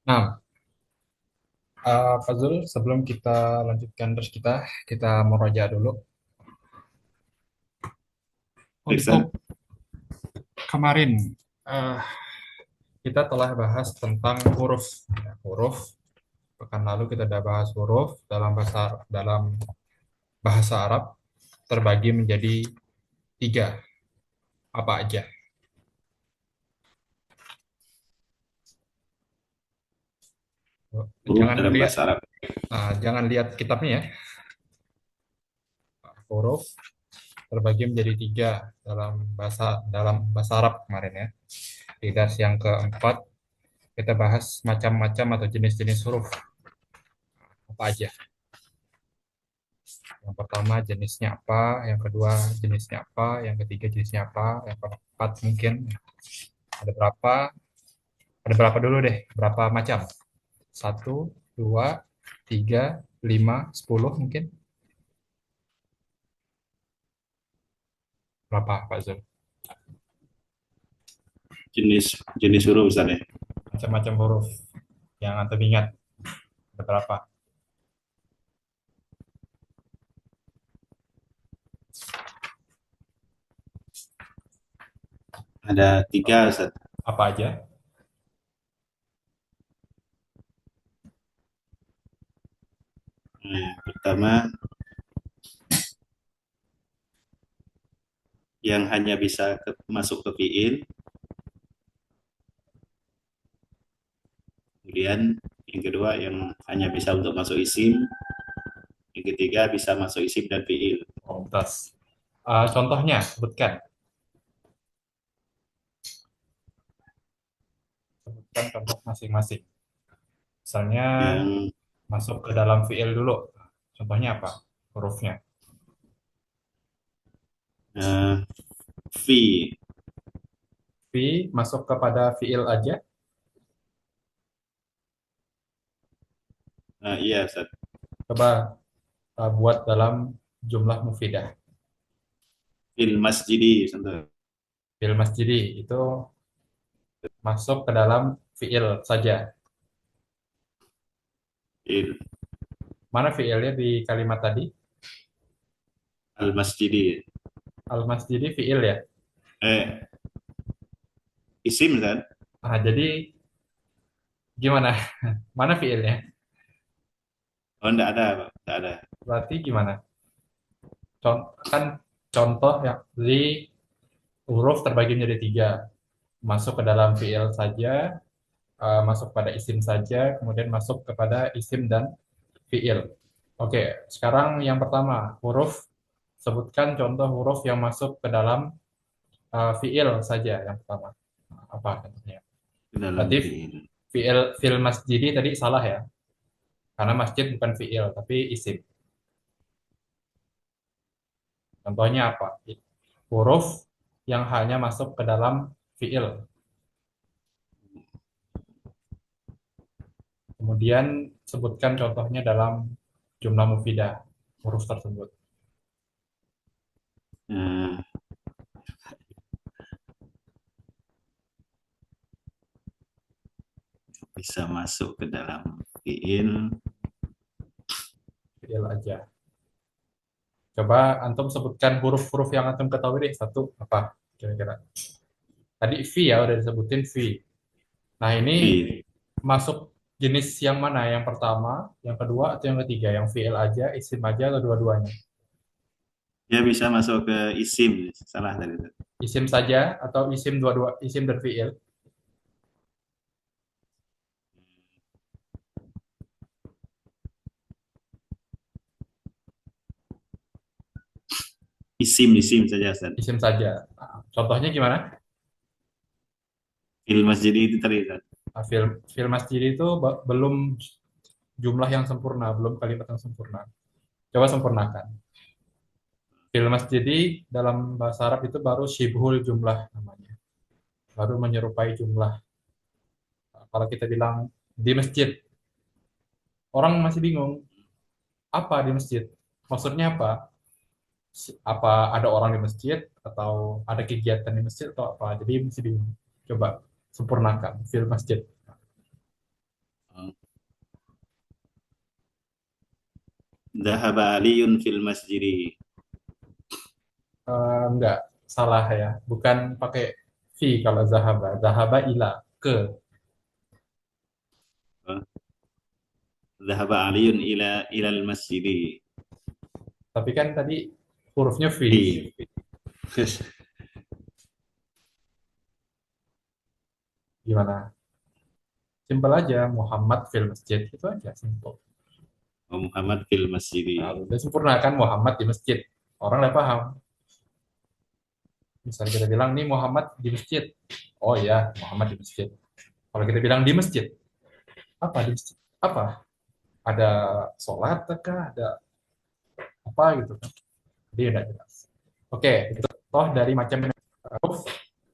Nah, Pak Zul, sebelum kita lanjutkan terus kita murojaah dulu. Baik, Untuk kemarin eh, kita telah bahas tentang huruf. Ya, huruf. Pekan lalu kita sudah bahas huruf dalam bahasa Arab terbagi menjadi tiga. Apa aja? huruf Jangan dalam lihat, bahasa Arab. jangan lihat kitabnya ya. Huruf terbagi menjadi tiga dalam bahasa Arab kemarin ya. Di dars yang keempat kita bahas macam-macam atau jenis-jenis huruf apa aja. Yang pertama jenisnya apa, yang kedua jenisnya apa, yang ketiga jenisnya apa, yang keempat mungkin ada berapa, ada berapa dulu deh, berapa macam? Satu, dua, tiga, lima, 10 mungkin. Berapa Pak Zul? Jenis jenis huruf Ustaz ya. Macam-macam huruf yang antum ingat ada berapa? Ada tiga Ustaz. Apa aja? Pertama yang hanya bisa masuk ke fiil, kemudian yang kedua yang hanya bisa untuk masuk isim, yang ketiga bisa masuk isim dan fiil. Oh, tas. Contohnya sebutkan, sebutkan contoh masing-masing. Misalnya Yang masuk ke dalam fiil dulu. Contohnya apa? Hurufnya. eh, fi, Fi masuk kepada fiil aja. iya Ustaz. Coba buat dalam jumlah mufidah. Fil masjidi contoh. Fiil masjidi itu masuk ke dalam fiil saja. Fil Mana fiilnya di kalimat tadi? al masjidi. Al masjidi fiil ya. Eh isim Ustaz. Jadi gimana? Mana fiilnya? Oh enggak ada, Pak. Enggak ada. Berarti gimana? Kan contoh yang di huruf terbagi menjadi tiga. Masuk ke dalam fiil saja, masuk pada isim saja, kemudian masuk kepada isim dan fiil. Oke, sekarang yang pertama, huruf. Sebutkan contoh huruf yang masuk ke dalam fiil saja yang pertama. Apa contohnya? Ke dalam Berarti fiil. fiil masjidi tadi salah ya, karena masjid bukan fiil tapi isim. Contohnya apa? Huruf yang hanya masuk ke dalam fiil. Kemudian sebutkan contohnya dalam jumlah mufidah huruf tersebut. Eh, bisa masuk ke dalam fiil. Fiil aja. Coba antum sebutkan huruf-huruf yang antum ketahui deh satu apa kira-kira. Tadi V ya udah disebutin V. Nah ini Fiil. masuk jenis yang mana? Yang pertama, yang kedua, atau yang ketiga? Yang VL aja, isim aja, atau dua-duanya? Dia bisa masuk ke isim. Salah tadi. Isim saja atau isim dua-dua, isim dan VL? Isim saja Ustaz. Isim saja. Nah, contohnya gimana? Fiil masjid itu tadi Ustaz. Nah, fil masjid itu belum jumlah yang sempurna, belum kalimat yang sempurna. Coba sempurnakan. Fil masjid dalam bahasa Arab itu baru syibhul jumlah namanya. Baru menyerupai jumlah. Nah, kalau kita bilang di masjid, orang masih bingung. Apa di masjid? Maksudnya apa? Apa ada orang di masjid atau ada kegiatan di masjid atau apa? Jadi mesti bingung. Coba sempurnakan fil masjid. Dhahaba Aliyun fil masjidi. Enggak, salah ya. Bukan pakai fi kalau zahaba. Zahaba ila, ke. Dhahaba Aliyun ilal masjidi. Tapi kan tadi hurufnya fi. Fi. Gimana? Simpel aja, Muhammad fil masjid. Itu aja, simpel. Muhammad fil Nah, masjidi. udah sempurna kan Muhammad di masjid. Orang udah paham. Misalnya kita bilang, nih Muhammad di masjid. Oh ya, Muhammad di masjid. Kalau kita bilang di masjid, apa di masjid? Apa? Ada sholat kah? Ada apa gitu kan? Jadi udah jelas. Oke, itu toh dari macam huruf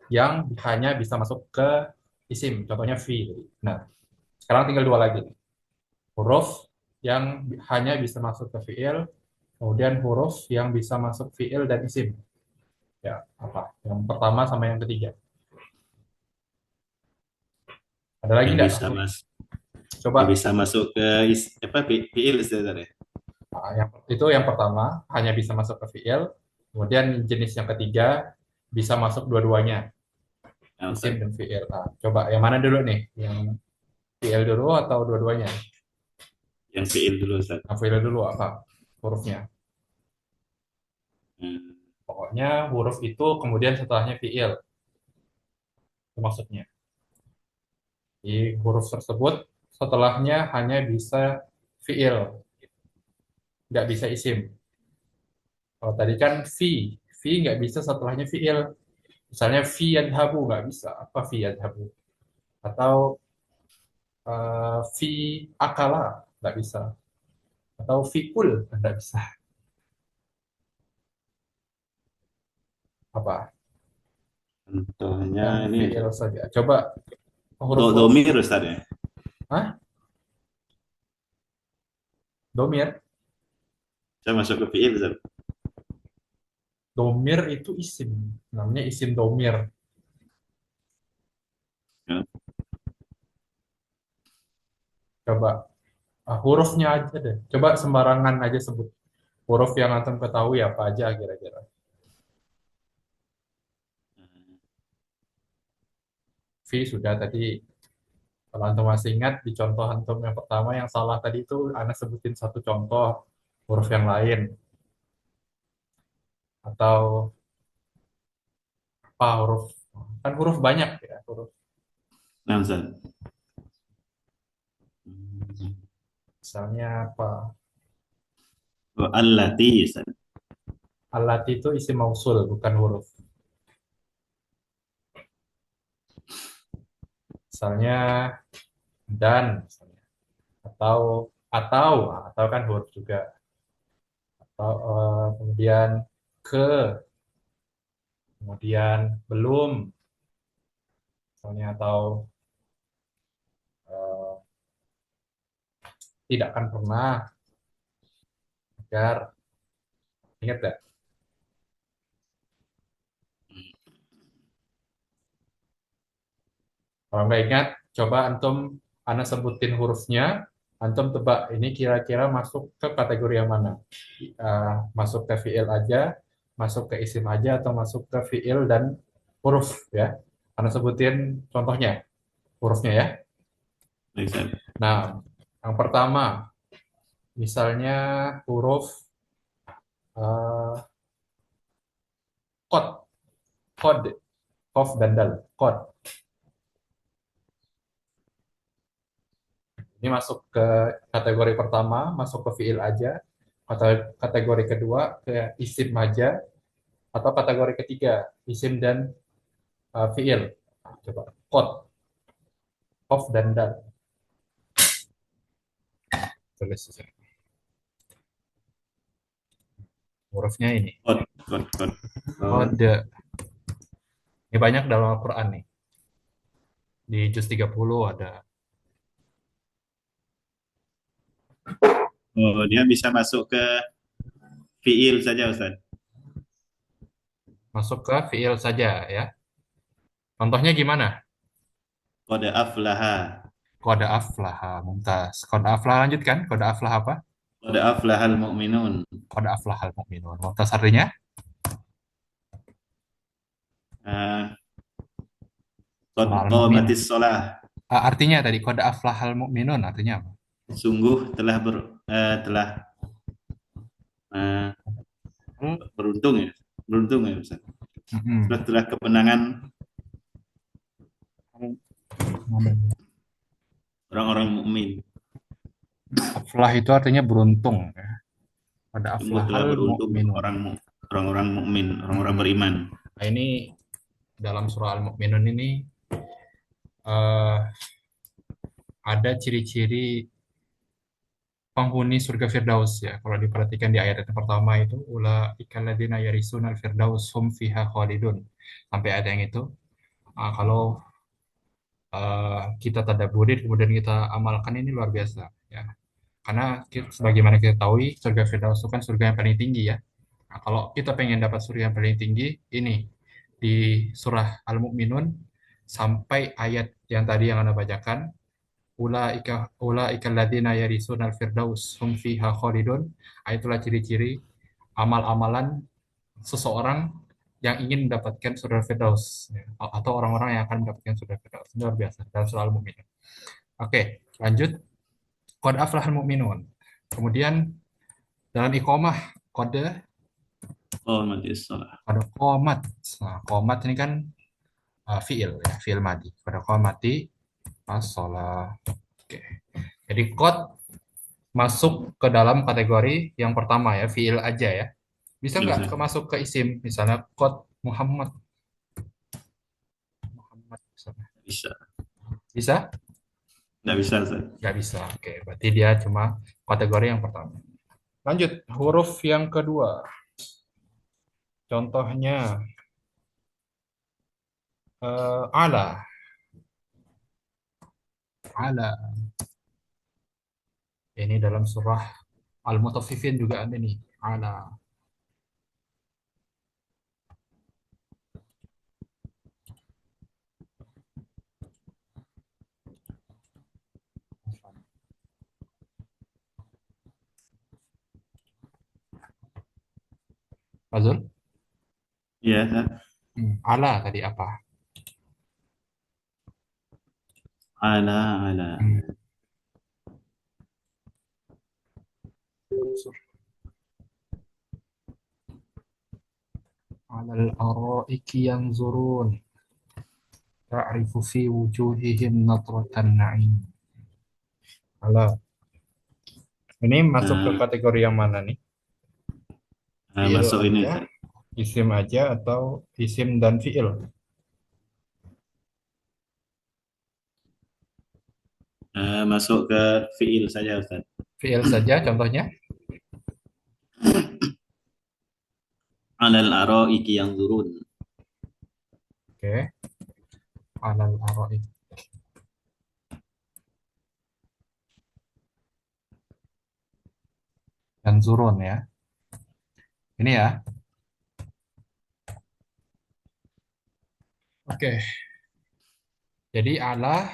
yang hanya bisa masuk ke isim. Contohnya fi. Nah, sekarang tinggal dua lagi. Huruf yang hanya bisa masuk ke fiil, kemudian huruf yang bisa masuk fiil dan isim. Ya, apa? Yang pertama sama yang ketiga. Ada lagi Yang nggak? bisa mas yang Coba. bisa masuk ke apa fiil istilahnya. Nah, itu yang pertama, hanya bisa masuk ke fiil. Kemudian jenis yang ketiga, bisa masuk dua-duanya, Nah, isim Ustaz. dan fiil. Nah, coba yang mana dulu nih? Yang fiil dulu atau dua-duanya? Yang fiil dulu Ustaz. Nah, fiil dulu apa? Hurufnya. Hmm. Pokoknya huruf itu kemudian setelahnya fiil. Itu maksudnya. Di huruf tersebut setelahnya hanya bisa fiil, nggak bisa isim. Kalau tadi kan fi nggak bisa setelahnya fiil. Misalnya fi yadhabu nggak bisa. Apa fi yadhabu? Atau fi akala nggak bisa. Atau fi kul nggak bisa. Apa? Contohnya Yang ini fiil saja. Coba huruf-huruf. domir Ustaz ya. Hah? Domir? Saya masuk ke fiil Ustaz. Domir itu isim. Namanya isim domir. Ya. Coba hurufnya aja deh. Coba sembarangan aja sebut. Huruf yang antum ketahui apa aja kira-kira. V sudah tadi. Kalau antum masih ingat di contoh antum yang pertama yang salah tadi itu Anda sebutin satu contoh huruf yang lain. Atau apa huruf. Kan huruf banyak ya. Huruf. Nah, Ustaz. Misalnya apa. Allati Ustaz. Alat itu isim mausul bukan huruf. Misalnya dan misalnya. Atau kan huruf juga. Atau kemudian ke, kemudian belum misalnya atau eh, tidak akan pernah agar ingat gak? Kalau nggak ingat, coba antum Ana sebutin hurufnya, antum tebak ini kira-kira masuk ke kategori yang mana? Masuk ke fiil aja, masuk ke isim aja, atau masuk ke fiil dan huruf ya? Ana sebutin contohnya, hurufnya ya. Baik, Ustaz. Nah, yang pertama, misalnya huruf eh, kod, kod, kof dan dal, kod. Ini masuk ke kategori pertama, masuk ke fiil aja, atau kategori kedua ke isim aja, atau kategori ketiga isim dan fiil. Nah, coba kod, kof dan dal. Tulis di sini. Hurufnya ini. Kod, kod, kod. Kod. Kode. Ini banyak dalam Al-Quran nih. Di juz 30 ada. Oh, dia bisa masuk ke fiil saja Ustaz. Masuk ke fiil saja ya. Contohnya gimana? Kode aflaha. Kode aflah, mumtaz. Kode aflah lanjutkan. Kode aflah apa? Qad aflahal mu'minun. Qad aflahal mu'minun. Mumtaz artinya? Eh, Qad Surah Al-Mu'min. qamatis shalah. Artinya tadi qad aflahal mu'minun artinya apa? Sungguh telah eh, beruntung ya. Beruntung ya Ustaz. Mm-mm. Setelah kemenangan orang-orang mukmin. Aflah itu artinya beruntung ya. Pada Sungguh telah aflahal beruntung mu'minun. orang-orang mukmin, orang-orang Mm-mm. beriman. Nah, ini dalam surah Al-Mu'minun ini eh, ada ciri-ciri penghuni surga Firdaus ya. Kalau diperhatikan di ayat yang pertama itu ulaikal ladzina yarisunal firdaus hum fiha khalidun. Sampai ada yang itu. Kalau kita tadaburin kemudian kita amalkan ini luar biasa ya. Karena sebagaimana kita tahu surga Firdaus itu kan surga yang paling tinggi ya. Nah, kalau kita pengen dapat surga yang paling tinggi ini di surah Al-Mu'minun sampai ayat yang tadi yang Anda bacakan ulaika alladzina yarisunal firdaus hum fiha khalidun. Itulah ciri-ciri amal-amalan seseorang yang ingin mendapatkan surga Firdaus ya, atau orang-orang yang akan mendapatkan surga Firdaus. Ini luar biasa dalam surah Al-Mu'minun. Oke, lanjut. Qad aflahal mu'minun. Kemudian dalam iqamah kode Qamatis shalah. kode qomat. Nah, qomat ini kan fiil ya, fiil madi. Kode qomati as-shalah. Oke. Jadi qad masuk ke dalam kategori yang pertama ya, fiil aja ya. Bisa Ya nggak Ustaz. masuk ke isim? Misalnya qad Muhammad. Muhammad misalnya. Bisa. Bisa? Nggak bisa Ustaz. Nggak bisa. Oke, berarti dia cuma kategori yang pertama. Lanjut, huruf yang kedua. Contohnya ala. Ala. Ini dalam surah Al-Mutaffifin juga ada nih. Ala. Fazul? Iya, Ustaz. Ala tadi apa? Ala. Hmm. Alal araiki yanzurun. Ta'rifu fi wujuhihim nadratan na'im. Ala. Ini masuk ke Eh, kategori yang mana nih? Fiil Masuk ini aja, Ustaz. isim aja, atau isim dan fiil? Masuk ke fiil saja Ustaz. Fiil saja contohnya. Alal araiki yang turun. Oke. Alal araik. Yanzurun ya. Ini ya. Oke. Jadi ala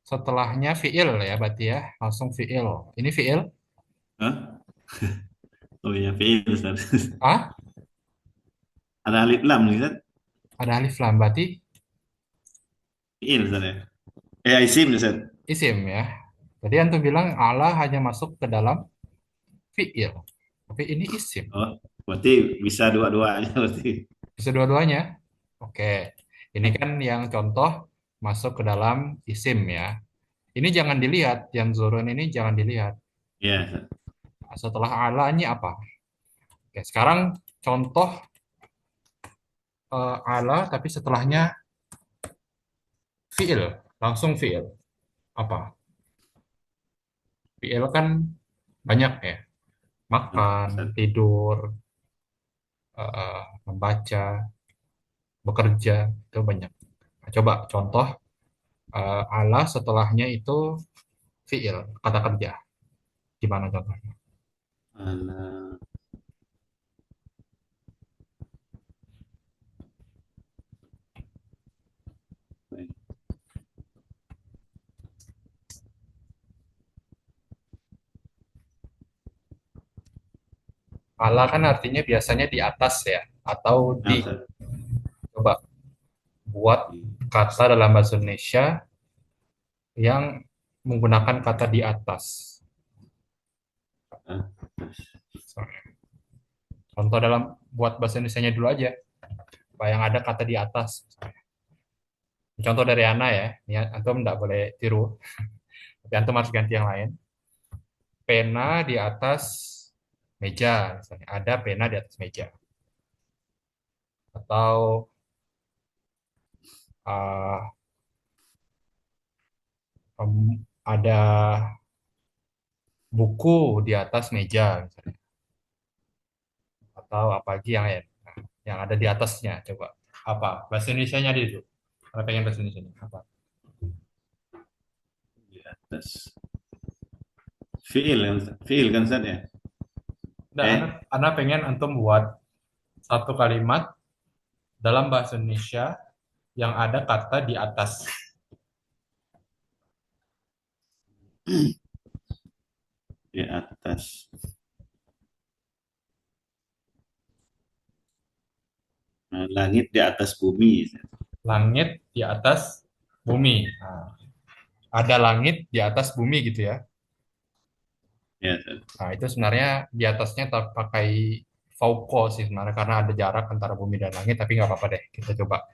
setelahnya fiil ya berarti ya. Langsung fiil. Ini fiil. Hah? Oh iya, fiil Ustaz. Ah, Ada alif lam nih Ustaz. ada alif lam berarti Fiil Ustaz ya. Isim Ustaz. isim ya. Jadi antum bilang ala hanya masuk ke dalam fiil. Tapi ini isim. Oh, berarti bisa dua-duanya berarti. Bisa dua-duanya. Oke. Ini kan yang contoh masuk ke dalam isim ya. Ini jangan dilihat. Yang zurun ini jangan dilihat. Iya, Ustaz. Setelah ala ini apa? Oke, sekarang contoh ala tapi setelahnya fiil. Langsung fiil. Apa? Fiil kan banyak ya. Makan, Ustaz. tidur, membaca, bekerja, itu banyak. Nah, coba contoh ala setelahnya itu fiil, kata kerja. Gimana contohnya? Ala. Ala kan artinya biasanya di atas ya, atau Nah, di. Ustaz. Coba buat kata dalam bahasa Indonesia yang menggunakan kata di atas. Ah, Contoh dalam buat bahasa Indonesianya dulu aja, apa yang ada kata di atas. Contoh dari Ana ya, ini antum tidak boleh tiru, tapi antum harus ganti yang lain. Pena di atas meja, misalnya ada pena di atas meja, atau uh, ada buku di atas meja, misalnya, atau apa lagi yang lain. Nah, yang ada di atasnya, coba apa bahasa Indonesianya di itu? Kalau pengen bahasa Indonesia apa? di atas. Fiil kan, fiil kan Ustaz ya? Nah, Ana pengen antum buat satu kalimat dalam bahasa Indonesia yang ada kata di atas. Di atas. Nah, langit di atas bumi. Langit di atas bumi. Nah, ada langit di atas bumi gitu ya. Ya, Ustaz. Nah, itu sebenarnya di atasnya pakai fauko sih sebenarnya karena ada jarak antara bumi dan langit, tapi nggak apa-apa deh. Kita coba.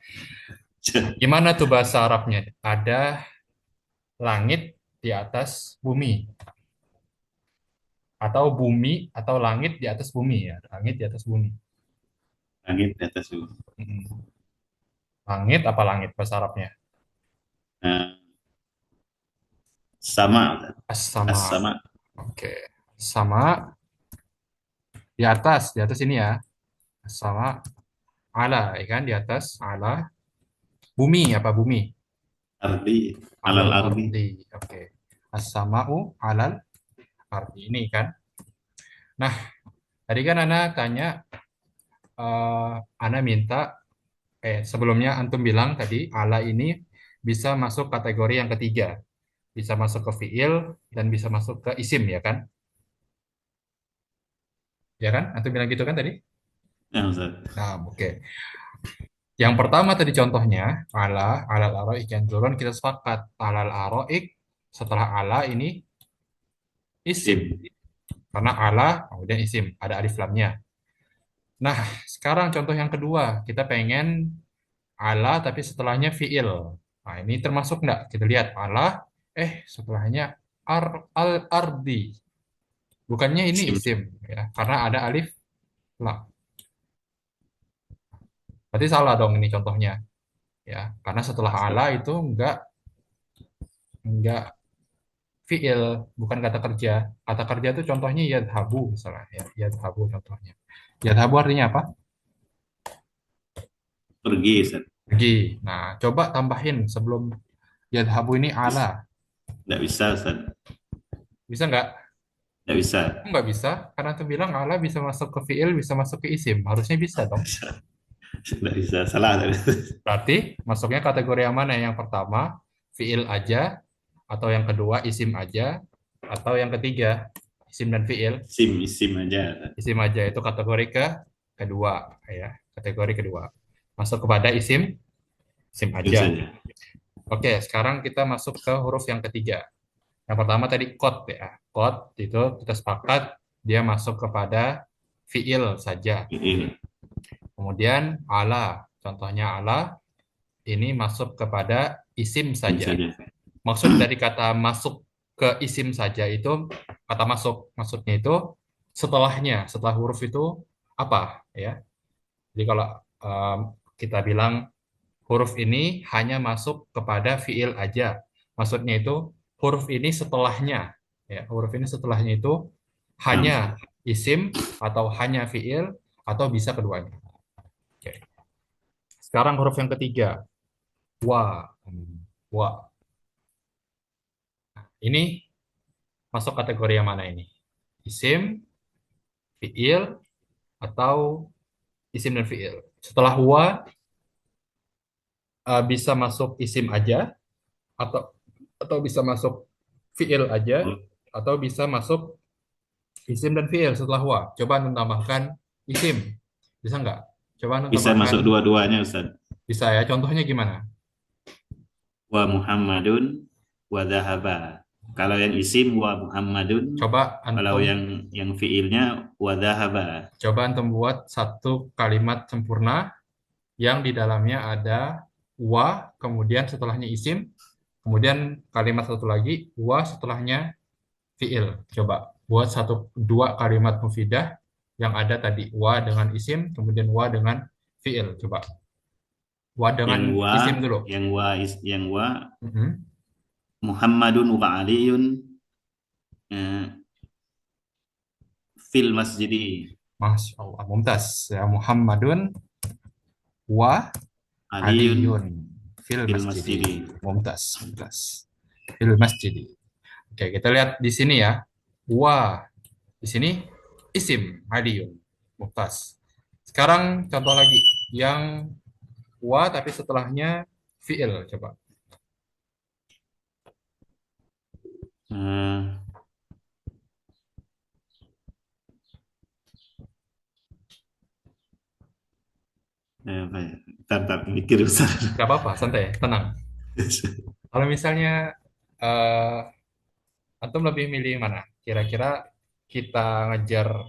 Gimana tuh bahasa Arabnya? Ada langit di atas bumi atau bumi atau langit di atas bumi ya. Langit di atas bumi. Langit di atas bumi. Mm-mm. Langit apa langit bahasa Arabnya? Nah, sama, Ustaz. As-sama. As-sama. Oke. Sama di atas ini ya. Sama ala, ya kan? Di atas ala. Bumi apa bumi? Ardi. Alal Alal ardi. ardi. Oke. As-sama'u alal ardi. Ini kan. Nah, tadi kan Ana tanya, eh, Ana minta, sebelumnya Antum bilang tadi, ala ini bisa masuk kategori yang ketiga. Bisa masuk ke fiil dan bisa masuk ke isim, ya kan? Ya kan? Antum bilang gitu kan tadi? Ya, Ustaz. Nah, oke. Yang pertama tadi contohnya, alal aroik yang turun, kita sepakat. Alal aroik, setelah ala ini isim. Sim. Karena ala, kemudian isim. Ada alif lamnya. Nah, sekarang contoh yang kedua, kita pengen ala tapi setelahnya fiil. Nah, ini termasuk enggak? Kita lihat ala, setelahnya al ardi. Bukannya ini Sim. isim ya, karena ada alif lam. Berarti salah dong ini contohnya ya, karena setelah ala itu enggak fiil, bukan kata kerja. Kata kerja itu contohnya yadhabu misalnya ya, yadhabu contohnya. Yadhabu artinya apa? Pergi, Ustaz. Pergi. Nah, coba tambahin sebelum yadhabu ini ala. Tidak bisa, Ustaz. Bisa nggak? Tidak bisa. Nggak bisa, karena tuh bilang Allah bisa masuk ke fiil, bisa masuk ke isim. Harusnya bisa dong. Tidak bisa. Salah. Berarti masuknya kategori yang mana? Yang pertama, fiil aja, atau yang kedua, isim aja, atau yang ketiga, isim dan fiil. Sim, isim aja. Isim aja itu kategori kedua, ya. Kategori kedua. Masuk kepada isim, isim Itu aja. saja. Oke, sekarang kita masuk ke huruf yang ketiga. Yang pertama tadi kot ya. Kot itu kita sepakat dia masuk kepada fiil saja. Fiil. Kemudian ala, contohnya ala ini masuk kepada isim Sim saja. saja. Maksud dari kata masuk ke isim saja itu kata masuk, maksudnya itu setelahnya, setelah huruf itu apa ya? Jadi kalau um, kita bilang huruf ini hanya masuk kepada fiil aja, maksudnya itu huruf ini setelahnya, ya huruf ini setelahnya itu Nah, hanya Ustaz. isim atau hanya fiil atau bisa keduanya. Oke. Sekarang huruf yang ketiga, wa. Wa. Ini masuk kategori yang mana ini? Isim, fiil, atau isim dan fiil? Setelah wa, bisa masuk isim aja, atau bisa masuk fiil aja, Oh, atau bisa masuk Isim dan fiil setelah wa. Coba antum tambahkan isim. Bisa nggak? Coba antum Bisa tambahkan. masuk dua-duanya Ustaz. Bisa ya. Contohnya gimana? Wa Muhammadun wa dhahaba. Kalau yang isim wa Muhammadun, Coba kalau antum yang fiilnya wa dhahaba. coba antum buat satu kalimat sempurna yang di dalamnya ada wa, kemudian setelahnya isim, kemudian kalimat satu lagi wa setelahnya fiil. Coba buat dua kalimat mufidah yang ada tadi wa dengan isim, kemudian wa dengan fiil. Coba wa dengan Yang wa, isim dulu. yang wa Mhm. Muhammadun wa Aliyun eh, fil masjidi. Masya Allah, mumtaz. Ya, Muhammadun wa Aliyun Aliyun fil fil masjidi. masjidi. Mumtaz, mumtaz. Fil masjidi. Oke, kita lihat di sini ya. Wa di sini isim Aliyun. Mumtaz. Sekarang contoh lagi yang wa tapi setelahnya fiil. Coba. Eh, apa ya? Tar, mikir Ustaz. Gak apa-apa, santai, tenang. Kalau misalnya eh antum lebih milih mana? Kira-kira kita ngejar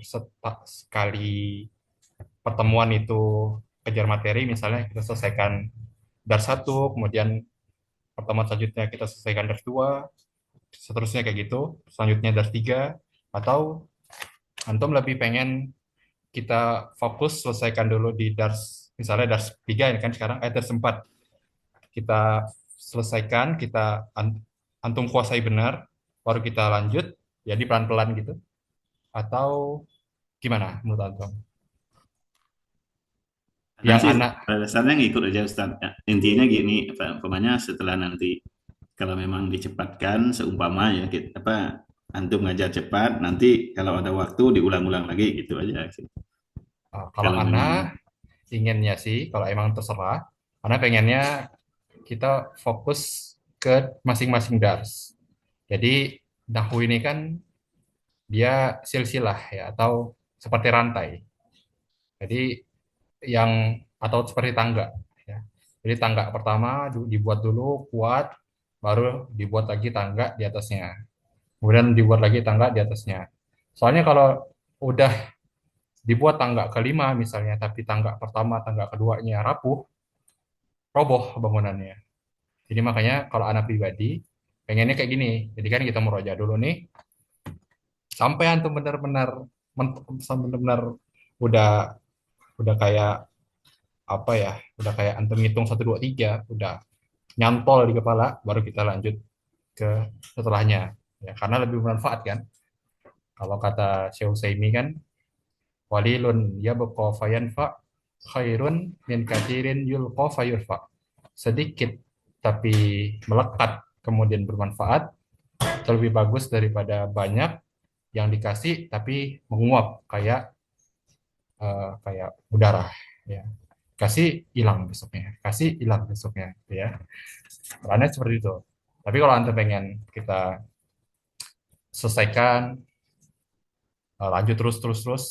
sekali pertemuan itu kejar materi, misalnya kita selesaikan dar satu, kemudian pertemuan selanjutnya kita selesaikan dar dua, seterusnya kayak gitu, selanjutnya dar tiga, atau antum lebih pengen kita fokus selesaikan dulu di dars, misalnya dars tiga ini kan sekarang, dars empat kita selesaikan, antum kuasai benar, baru kita lanjut, jadi pelan-pelan gitu, atau gimana menurut antum? Kadang Yang sih anak, pada dasarnya ngikut aja Ustaz. Ya, intinya gini, apa, umpamanya setelah nanti kalau memang dicepatkan seumpama ya kita, apa antum ngajar cepat, nanti kalau ada waktu diulang-ulang lagi gitu aja sih. kalau Kalau memang anak inginnya sih, kalau emang terserah, karena pengennya kita fokus ke masing-masing dars. Jadi Nahwu ini kan dia silsilah ya, atau seperti rantai. Jadi yang atau seperti tangga ya. Jadi tangga pertama dibuat dulu kuat, baru dibuat lagi tangga di atasnya. Kemudian dibuat lagi tangga di atasnya. Soalnya kalau udah dibuat tangga kelima misalnya, tapi tangga pertama, tangga keduanya rapuh, roboh bangunannya. Jadi makanya kalau anak pribadi pengennya kayak gini. Jadi kan kita murojaah dulu nih sampai antum benar-benar benar-benar udah udah kayak apa ya? Udah kayak antum ngitung satu 2 3 udah nyantol di kepala, baru kita lanjut ke setelahnya. Ya, karena lebih bermanfaat kan. Kalau kata Syekh Utsaimin kan walilun yabqa fayanfa khairun min katsirin yulqa fayurfa. Sedikit tapi melekat kemudian bermanfaat lebih bagus daripada banyak yang dikasih tapi menguap kayak udara ya. Kasih hilang besoknya, kasih hilang besoknya gitu ya. Karena seperti itu. Tapi kalau Anda pengen kita selesaikan, lanjut terus terus terus,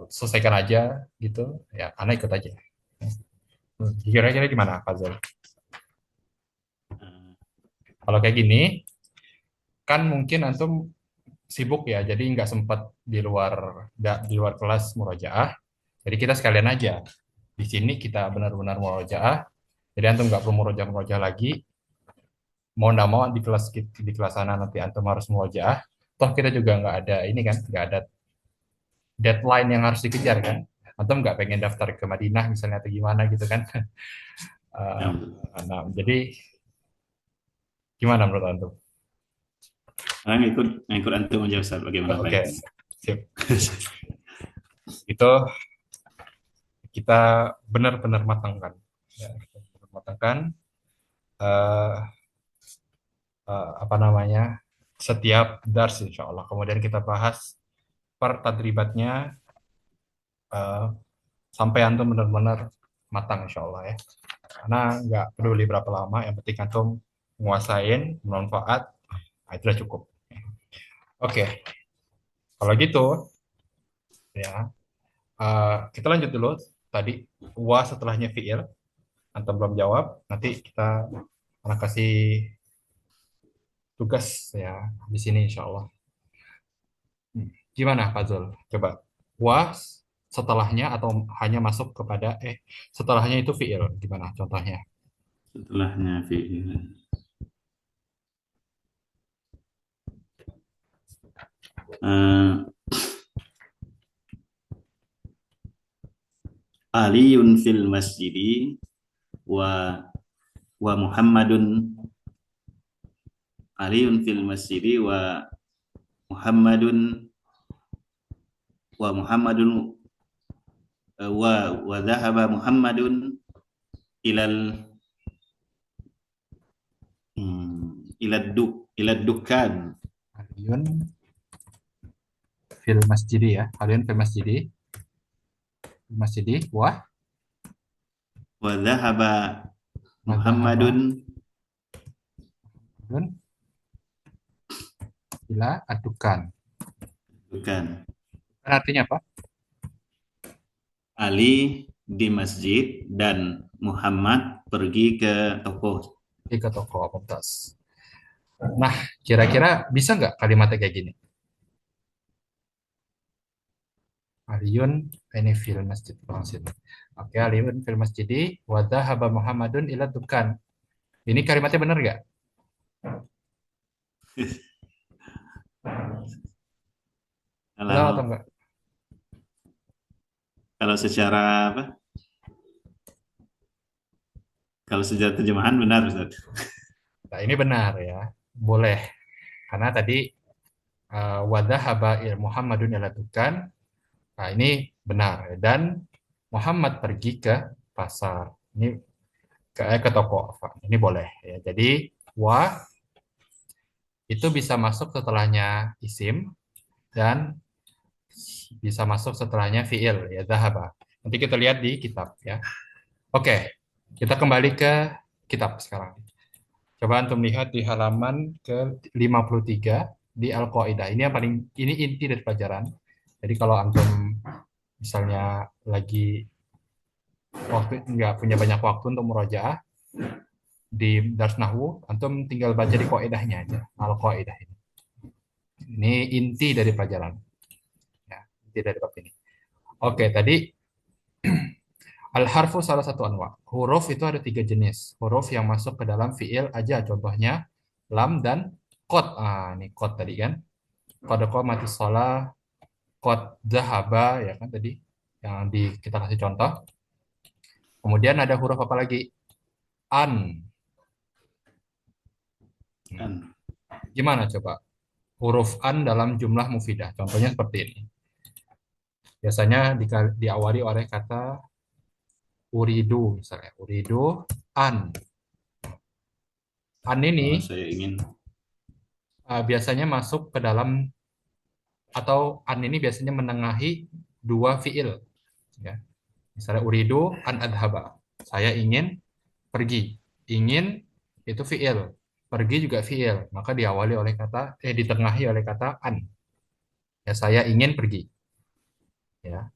selesaikan aja gitu ya, Anda ikut aja. Kira-kira gimana Fazal? eh, Kalau kayak gini kan mungkin antum sibuk ya, jadi nggak sempat di luar kelas murojaah. Jadi kita sekalian aja di sini kita benar-benar murojaah. Jadi antum nggak perlu murojaah lagi. Mau nggak mau di kelas sana nanti antum harus murojaah. Toh kita juga nggak ada ini kan, nggak ada deadline yang harus dikejar kan. Antum nggak pengen daftar ke Madinah misalnya atau gimana gitu kan. Eh, yang nah, jadi gimana menurut antum? ngikut antum aja Ustaz bagaimana Oke, baiknya. sip. Itu kita benar-benar matangkan. Ya, kita benar matangkan eh, apa namanya setiap dars insya Allah. Kemudian kita bahas per tadribatnya eh, sampai antum benar-benar matang insya Allah ya. Karena nggak peduli berapa lama, yang penting antum nguasain, bermanfaat, nah, itu udah cukup. Oke, Kalau gitu ya, kita lanjut dulu. Tadi wa setelahnya fiil, antum belum jawab. Nanti kita akan kasih tugas ya di sini insya Allah. Gimana Pak Zul? Coba wa setelahnya atau hanya masuk kepada setelahnya itu fiil. Gimana contohnya? Setelahnya fi'il. Eh, Aliyun fil masjidi wa Muhammadun. Aliyun fil masjidi Muhammadun Muhammadun wa dhahaba Muhammadun ilal ilad dukkan. Aliyun fil masjidi ya. Aliyun fil masjidi. Masjidi Wa dhahaba dhahaba Muhammadun. Muhammadun ila adukan. Bukan. Artinya apa? Ali di masjid dan Muhammad pergi ke toko. Ke toko Mumtaz. Nah, kira-kira bisa nggak kalimatnya kayak gini? Aliyun ini fil masjid masjid. Oke, Aliyun fil masjidi wa dhahaba Muhammadun ila dukan. Ini kalimatnya benar nggak? Benar atau Kalau enggak? kalau secara apa? Kalau secara terjemahan benar, Ustaz. Nah, ini benar ya. Boleh. Karena tadi wa dhahaba Muhammadun ila dukan. Nah, ini benar. Dan Muhammad pergi ke pasar. Ini ke toko. Ini boleh ya. Jadi wa itu bisa masuk setelahnya isim dan bisa masuk setelahnya fiil ya dhahaba. Nanti kita lihat di kitab ya. Oke, kita kembali ke kitab sekarang. Coba antum lihat di halaman ke 53 di Al-Qaidah. Ini yang paling ini inti dari pelajaran. Jadi kalau antum misalnya lagi nggak punya banyak waktu untuk murojaah di Dars Nahwu, antum tinggal baca di qaidahnya aja, Al-Qaidah ini. Ini inti dari pelajaran. Ya, inti dari bab ini. Oke, tadi al-harfu salah satu anwa. Huruf itu ada 3 jenis. Huruf yang masuk ke dalam fiil aja. Contohnya lam dan qad. Ini qad tadi kan. Qad mati sholah, qad zahaba ya kan tadi yang kita kasih contoh. Kemudian ada huruf apa lagi? An. Kan. Gimana coba? Huruf an dalam jumlah mufidah. Contohnya seperti ini. Biasanya diawali oleh kata uridu misalnya. Uridu an. An ini Saya ingin. biasanya masuk ke dalam atau an ini biasanya menengahi dua fiil ya. Misalnya uridu an adhaba. Saya ingin pergi. Ingin itu fiil. Pergi juga fiil. Maka diawali oleh kata ditengahi oleh kata an. Ya, saya ingin pergi. Ya.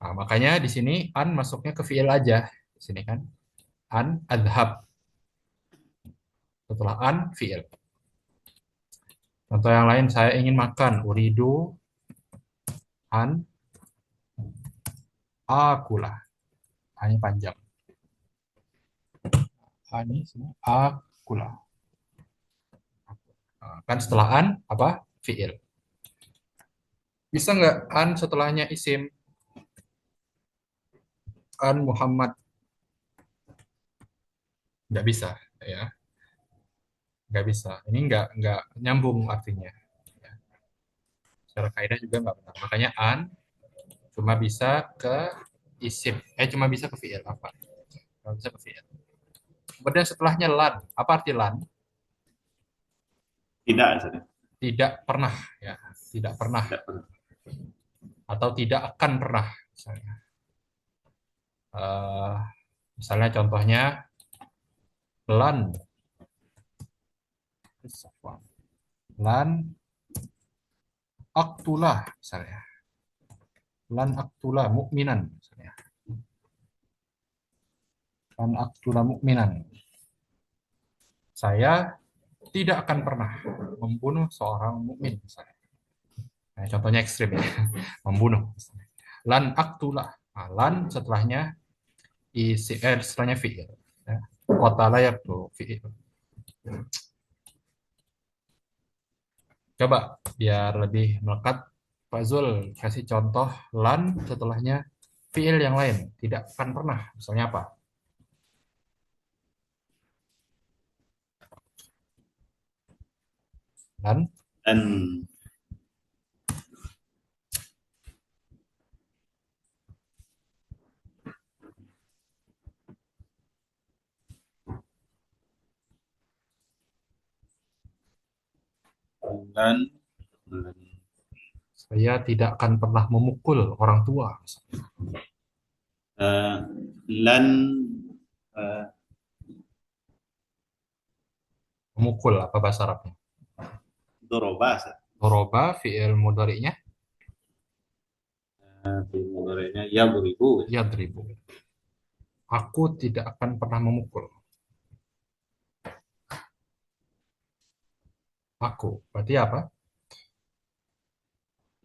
Nah, makanya di sini an masuknya ke fiil aja. Di sini kan an adhab. Setelah an fiil. Contoh yang lain saya ingin makan. Uridu an akulah. Hanya panjang. Ini semua akulah. Nah, kan setelah an apa? Fiil. Bisa nggak an setelahnya isim? An Muhammad. Nggak bisa ya. Nggak bisa. Ini nggak nyambung artinya. Ya. Secara kaidah juga nggak benar. Makanya an cuma bisa ke isim. Cuma bisa ke fiil apa? Cuma bisa ke fiil. Kemudian setelahnya lan. Apa arti lan? Tidak, Ustaz. Tidak pernah ya. Tidak pernah Tidak pernah. atau tidak akan pernah misalnya. Eh, misalnya contohnya lan lan aktulah misalnya. Lan aktulah mukminan misalnya. Lan aktulah mukminan. Saya tidak akan pernah membunuh seorang mukmin misalnya. Nah, contohnya ekstrim ya, membunuh. Misalnya. Lan aktulah. Nah, lan setelahnya setelahnya fi'il. Ya. Qatala yaqtulu fi'il. Coba biar lebih melekat, Pak Zul kasih contoh lan setelahnya fi'il yang lain. Tidak akan pernah. Misalnya apa? Lan, Dan dan saya tidak akan pernah memukul orang tua. eh, lan eh, Memukul apa bahasa Arabnya? doroba Doroba fi'il mudhari'nya mudorenya ya beribu. yadribu. Aku tidak akan pernah memukul. Aku. Berarti apa?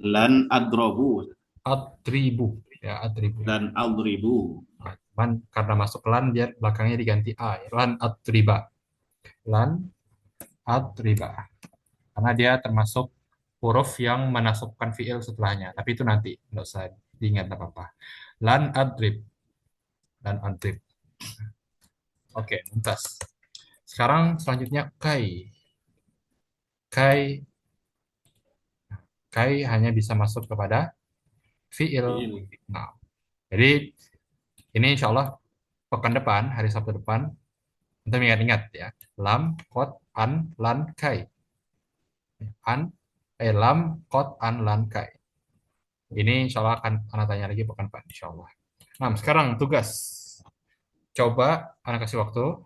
Lan adrobu Adribu. Ya, adribu. dan aldribu. Nah, cuman karena masuk lan dia belakangnya diganti a. Ya. Lan adriba. Lan adriba. Karena dia termasuk huruf yang menasabkan fiil setelahnya. Tapi itu nanti, nggak usah diingat apa-apa. Lan adrib. Lan adrib. Oke, tuntas. Sekarang selanjutnya kai. Kai. Kai hanya bisa masuk kepada fiil. Fiil. Nah, jadi ini insya Allah pekan depan, hari Sabtu depan, untuk ingat-ingat ya. Lam, kot, an, lan, kai. An, lam, kot, an, lan, kai. Ini insya Allah akan anak tanya lagi pekan depan, insya Allah. Nah, sekarang tugas. Coba anak kasih waktu,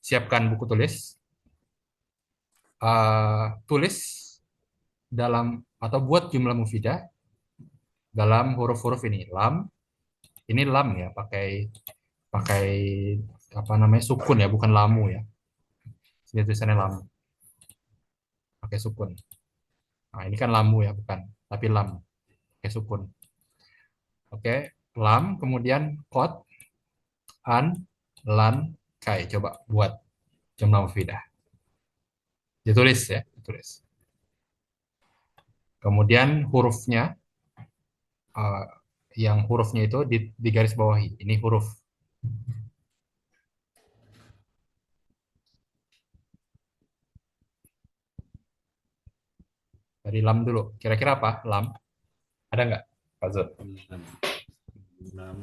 siapkan buku tulis, tulis dalam atau buat jumlah mufidah dalam huruf-huruf ini. Ini lam ya, pakai pakai apa namanya sukun ya, bukan lamu ya. Jadi tulisannya lam, pakai sukun. Nah, ini kan lamu ya, bukan, tapi lam, pakai sukun. Oke, lam, kemudian kot, an, lan, kai. Coba buat jumlah mufidah. Ditulis ya, ditulis. Kemudian hurufnya, eh, yang hurufnya itu di garis bawahi. Ini huruf. Dari lam dulu. Kira-kira apa? Lam. Ada nggak, Pak Zul? Enam.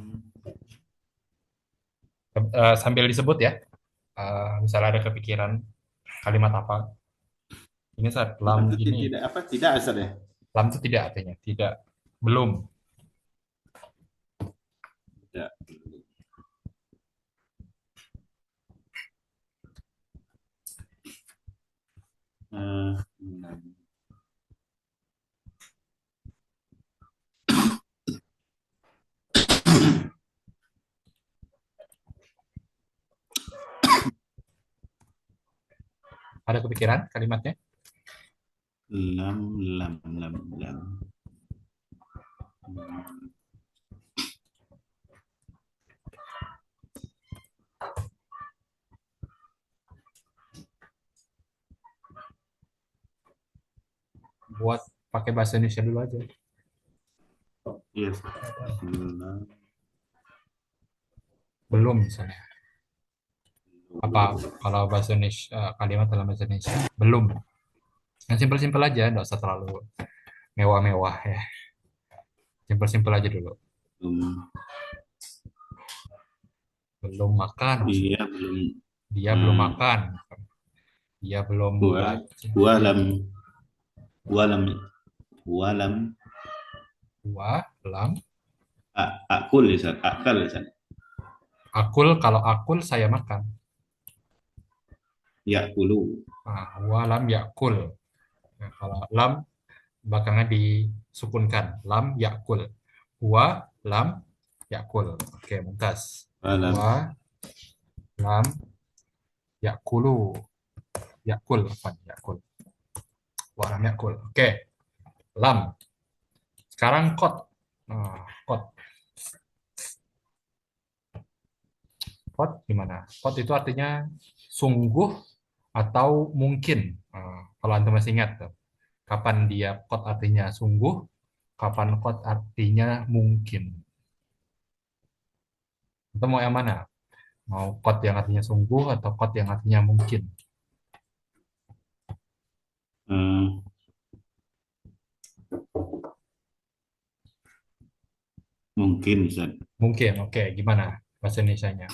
Sambil disebut ya. Misalnya ada kepikiran kalimat apa. Ini saat lam Itu ini. tidak apa tidak asal ya. Lam itu tidak artinya. Tidak. Belum. Tidak. Enam. Ada kepikiran kalimatnya? Lam lam lam lam. Buat pakai bahasa Indonesia dulu aja. Yes. Lam. Belum misalnya. Apa kalau bahasa Indonesia, kalimat dalam bahasa Indonesia? Belum. Yang simpel-simpel aja, nggak usah terlalu mewah-mewah ya. Simpel-simpel aja dulu. Belum. Belum makan. Iya belum. Dia belum makan. Dia belum Gua baca. gua lam gua lam gua lam Dua, lam. akul ya akal ya Akul, kalau akul saya makan. ya kulu. Nah, wa lam yakul. Nah, kalau lam belakangnya disukunkan. Lam yakul. Huwa lam yakul. Oke, mumtaz. Alam. Huwa lam yakulu. Yakul, apa? Yakul. Huwa lam yakul. Oke, lam. Sekarang kot. Nah, kot. Kot gimana? Kot itu artinya sungguh atau mungkin. Kalau antum masih ingat tuh. Kapan dia kot artinya sungguh, kapan kot artinya mungkin. Itu mau yang mana? Mau kot yang artinya sungguh atau kot yang artinya mungkin? Hmm, mungkin Ustaz. Mungkin, oke. Gimana bahasa Indonesianya?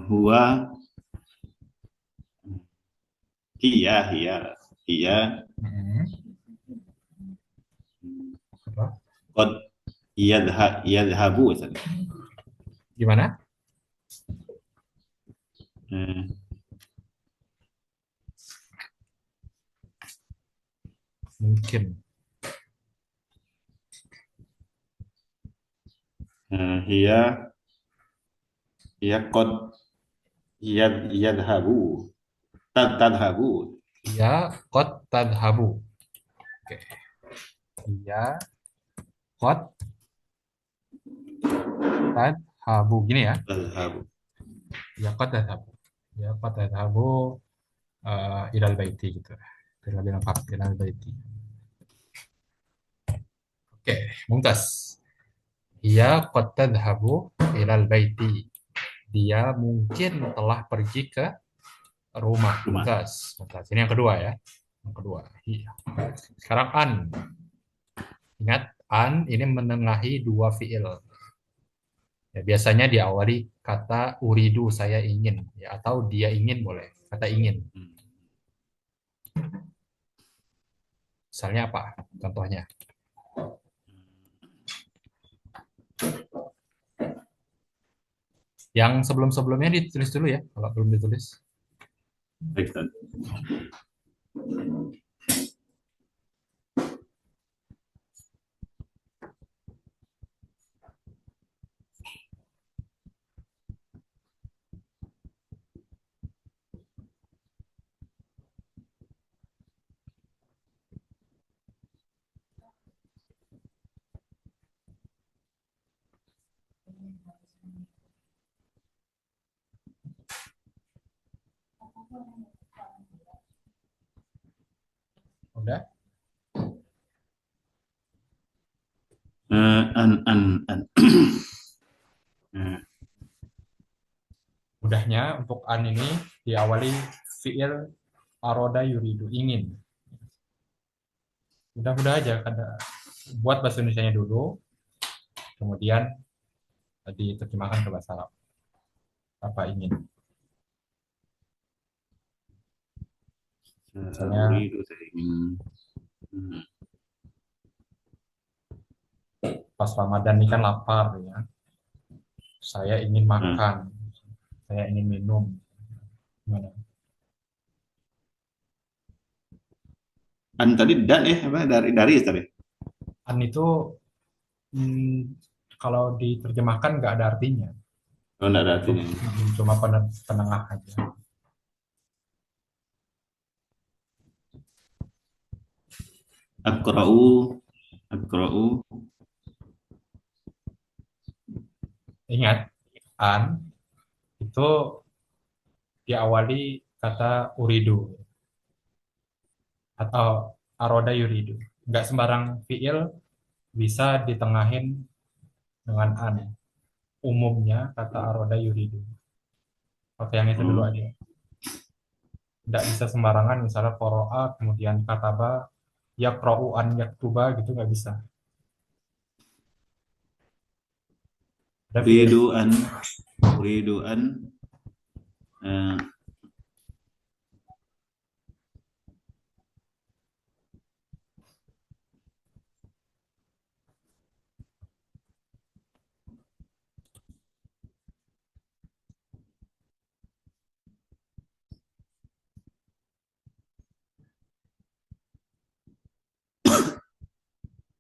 Huwa iya iya iya Hmm, apa? qad yadhabu Ustaz. Gimana? Eh, Mungkin. hiya hiya qad yadhabu tadhabu. Ya, kot tadhabu. Oke. Ya, kot tadhabu. Gini ya. Tadhabu. Ya, kot tadhabu. Ya, kot tadhabu ilal baiti gitu. Ilal lengkap, ilal baiti. Oke, mumtaz. Ya, kot tadhabu ilal baiti. Dia mungkin telah pergi ke rumah. Rumah. Mumtaz. Mumtaz. Ini yang kedua ya. Yang kedua. Iya. Sekarang an. Ingat, an ini menengahi dua fiil. Ya, biasanya diawali kata uridu saya ingin ya atau dia ingin boleh. Kata ingin. Hmm. Misalnya apa? Contohnya. Yang sebelum-sebelumnya ditulis dulu ya kalau belum ditulis. Baik Ustaz. Udah. An. Eh, Mudahnya untuk an ini diawali fiil aroda yuridu ingin. Mudah-mudah aja kada buat bahasa Indonesianya dulu, kemudian diterjemahkan ke bahasa Arab. Apa ingin? Misalnya uridu saya ingin. Hmm. pas Ramadan ini kan lapar ya. Saya ingin Nah, makan, saya ingin minum. Gimana? an tadi dan apa dari tadi. An itu kalau diterjemahkan nggak ada artinya. Oh, enggak ada Cuma, artinya. cuma penengah aja. Akra'u akra'u. Ingat, an itu diawali kata uridu atau aroda yuridu. Nggak sembarang fiil bisa ditengahin dengan an. Umumnya kata aroda yuridu. Pakai yang itu dulu Oh, aja. Nggak bisa sembarangan misalnya qoro'a kemudian kataba yaqra'u an yaktuba gitu nggak bisa. Ada fiil. uridu an uridu an eh,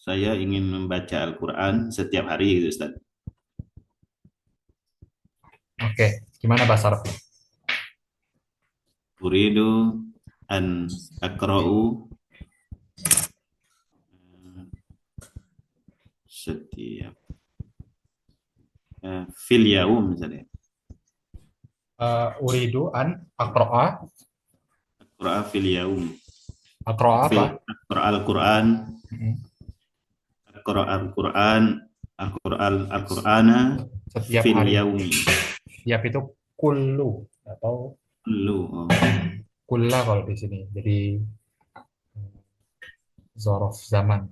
saya ingin membaca Al-Quran setiap hari gitu Ustaz. Oke, gimana bahasa Arab? Uridu an akra'u setiap fil yaum misalnya. Uridu an akroa. Akra'a fil yaum. Akroa Fil apa? Akra'a Al-Quran, Mm-mm. Akra'a Al-Quran, Al-Qur'ana Setiap fil hari. yaumi. Setiap itu kullu atau Lu, oh, kulla kalau di sini. Jadi zorof zaman.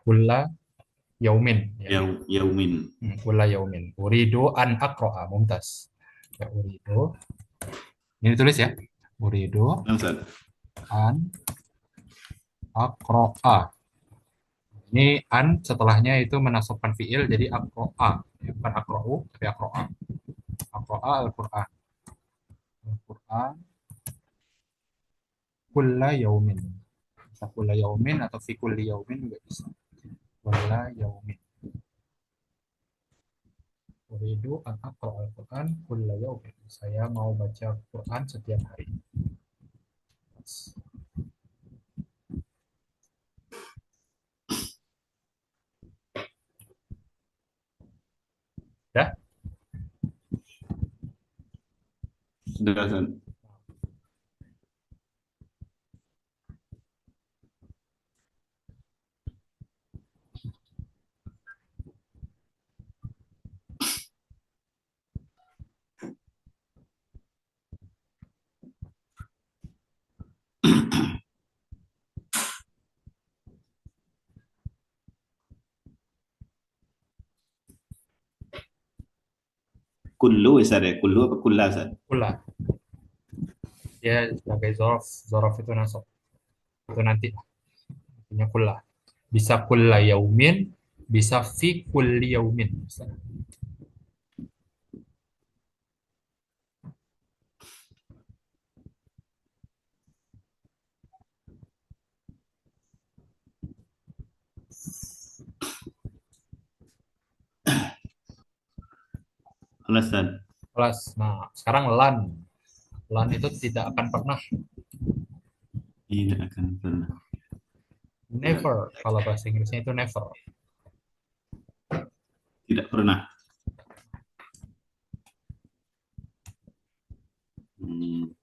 Kulla yaumin ya. yaumin. Kulla yaumin. Uridu an akroa mumtaz. Ya, uridu. Ini tulis ya. Uridu Nah, Ustaz. an akroa. Ini an setelahnya itu menasabkan fiil jadi akroa. Ya, bukan akrou tapi akroa. Akroa Al-Quran. Al-Quran kulla yaumin. Bisa kulla yaumin atau fi kulli yaumin juga bisa. Kulla yaumin. Uridu an aqra al-Quran kulla yaumin. Saya mau baca Quran setiap hari. Ya, Sudah, Ustaz. Kullu Ustaz ya, kullu apa kulla Ustaz? kulla. Dia sebagai zorof. Zorof itu nasab. Itu nanti artinya kulla. Bisa kulla yaumin, bisa fi kulli yaumin. Bisa. Halo, Ustaz. Kelas. Nah, sekarang lan. Lan itu tidak akan pernah. Tidak akan pernah. Never. Kalau bahasa Inggrisnya itu never. Tidak pernah. Hmm.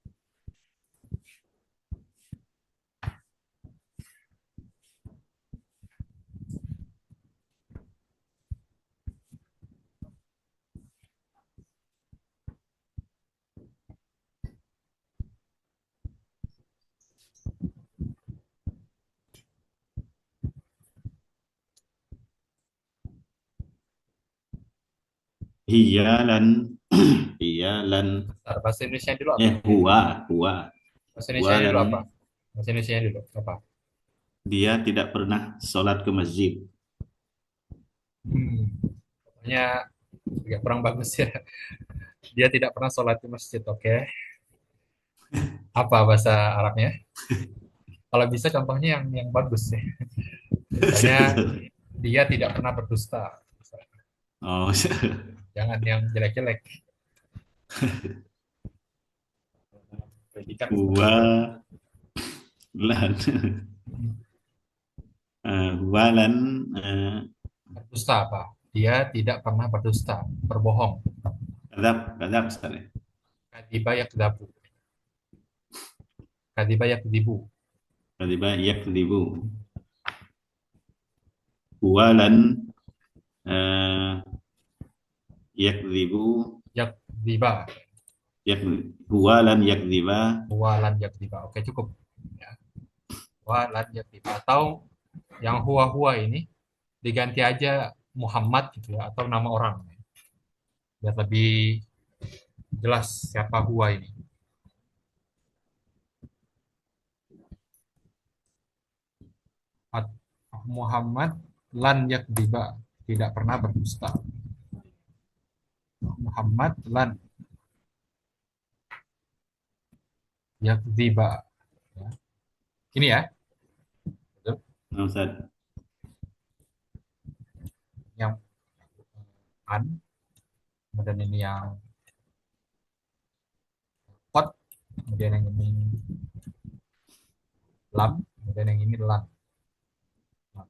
Hiyalan, hiyalan, Bentar, bahasa Indonesia dulu apa? huwa, Bahasa huwa Indonesia dulu dan apa? Bahasa Indonesia dulu apa? dia tidak pernah sholat ke masjid. Hmm, pokoknya agak kurang bagus ya. Dia tidak pernah sholat di masjid, oke. Apa bahasa Arabnya? Kalau bisa contohnya yang bagus ya. Misalnya dia tidak pernah berdusta. Oh, Jangan yang jelek-jelek. Predikat huwa lan, huwa lan, berdusta apa? Dia tidak pernah berdusta, berbohong. kadab Ustaz ya. Kadiba yakdabu. Kadiba yakdibu. Tiba-tiba yakdibu. Huwa lan, eh, yakdibu, Yakdiba. yak, huwa lan yakdiba. Walan yakdiba. Oke, cukup. Ya. Walan yakdiba. Atau yang huwa-huwa ini diganti aja Muhammad gitu ya, atau nama orang. Biar lebih jelas siapa huwa ini. Muhammad lan yakdiba. Tidak pernah berdusta. Muhammad lan yakdiba. Ya. Ini ya. Nah, Ustaz. Yang an, kemudian ini yang hot, kemudian yang ini lam, kemudian yang ini lan. Nah,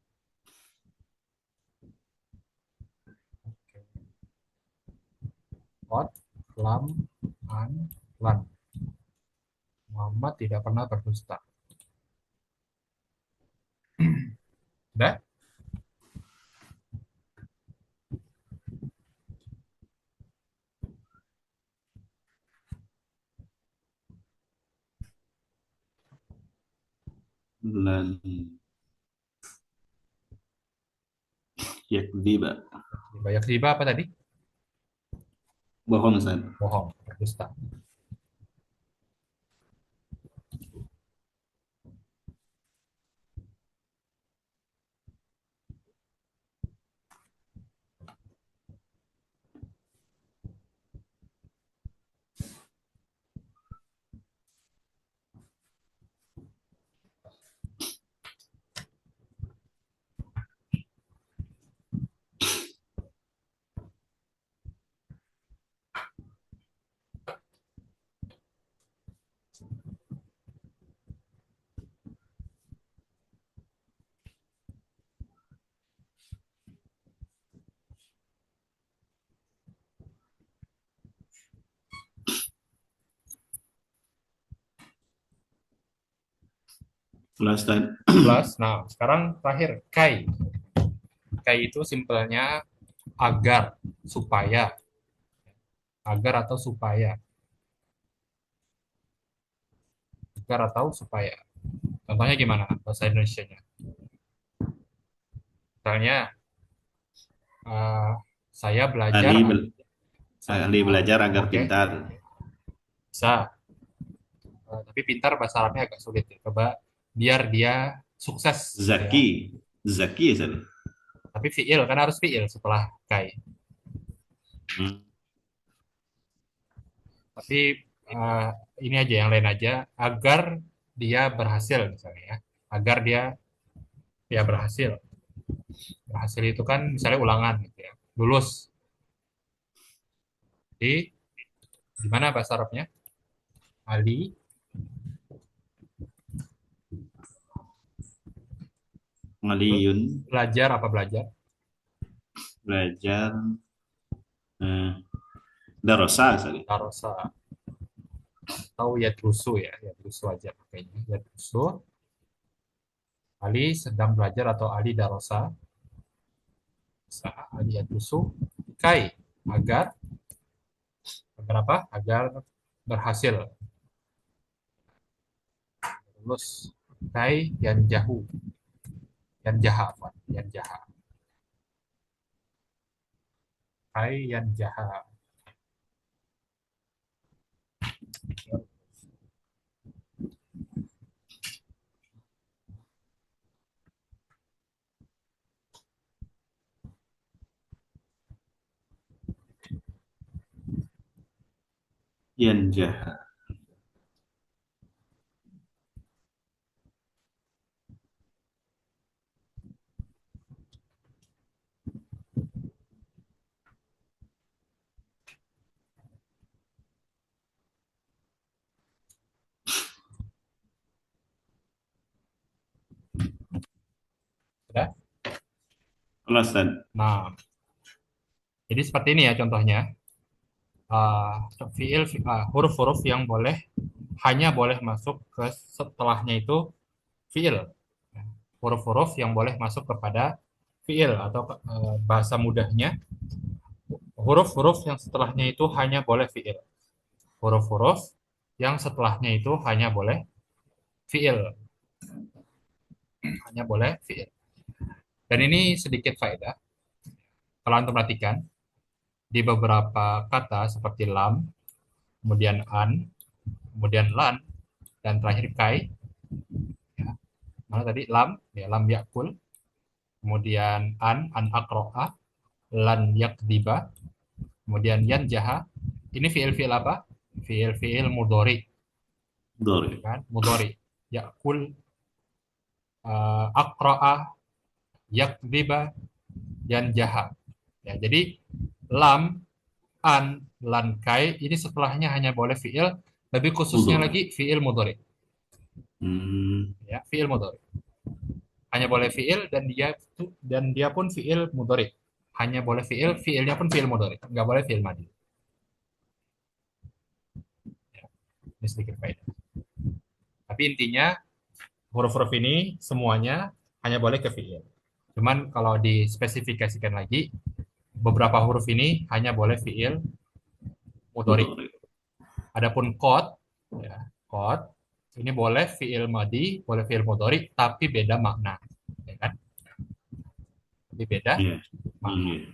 oke. Hot, lam, an, lan. Muhammad tidak pernah berdusta. Udah? Lan yakdziba. Banyak riba apa tadi? Bohong, Ustaz. Bohong, berdusta. Lah, Ustaz. Plus, nah sekarang terakhir kai. Kai itu simpelnya agar, supaya, agar atau supaya, agar atau supaya. Contohnya gimana bahasa Indonesianya? Misalnya, eh, saya belajar, Ali, bel- Ali belajar agar oke, pintar. bisa. Tapi pintar bahasa Arabnya agak sulit ya. Coba biar dia sukses gitu ya. Zaki. Zaki, Ustaz. Tapi fiil kan harus fiil setelah kai. Hmm. Tapi eh, ini aja yang lain aja agar dia berhasil misalnya ya. Agar dia ya berhasil. Berhasil itu kan misalnya ulangan gitu ya. Lulus. Jadi gimana bahasa Arabnya? Ali Aliyun belajar apa belajar? belajar eh, darosa, Ustaz. Darosa atau yadrusu ya. Yadrusu aja pakainya. Yadrusu. Ali sedang belajar atau Ali darosa. Ali yadrusu. Kai agar agar apa? Agar berhasil lulus. Kai yan jahu yan jaha apa? Yan jaha. Kai yan jaha. Yanjah. Sudah? Allah, Ustaz. Nah, jadi seperti ini ya contohnya. Fiil huruf-huruf yang boleh hanya boleh masuk ke setelahnya itu fiil. Huruf-huruf yang boleh masuk kepada fiil atau bahasa mudahnya huruf-huruf yang setelahnya itu hanya boleh fiil. Huruf-huruf yang setelahnya itu hanya boleh fiil, hanya boleh fiil. Dan ini sedikit faedah. Kalau antum perhatikan di beberapa kata seperti lam, kemudian an, kemudian lan, dan terakhir kai, ya, mana tadi lam, ya lam yakul, kemudian an akroa, lan yakdiba, kemudian yan jaha. Ini fiil-fiil apa? Fiil-fiil mudori, Dor. kan? Mudori. Yakul Aqra'a, yakdziba, dan jaha. Ya, jadi lam, an, lan, kai ini setelahnya hanya boleh fiil, lebih khususnya Mudhari. lagi fiil mudhari. Hmm, Ya, fiil mudhari. Hanya boleh fiil dan dia pun fiil mudhari. Hanya boleh fiil, fiilnya pun fiil mudhari. Nggak boleh fiil madi. Ya, ini sedikit faedah. Tapi intinya huruf-huruf ini semuanya hanya boleh ke fiil. Cuman kalau dispesifikasikan lagi, beberapa huruf ini hanya boleh fiil mudhari. mudhari. Adapun qad, ya, qad ini boleh fiil madi, boleh fiil mudhari, tapi beda makna, ya kan? Tapi beda Iya, makna. iya.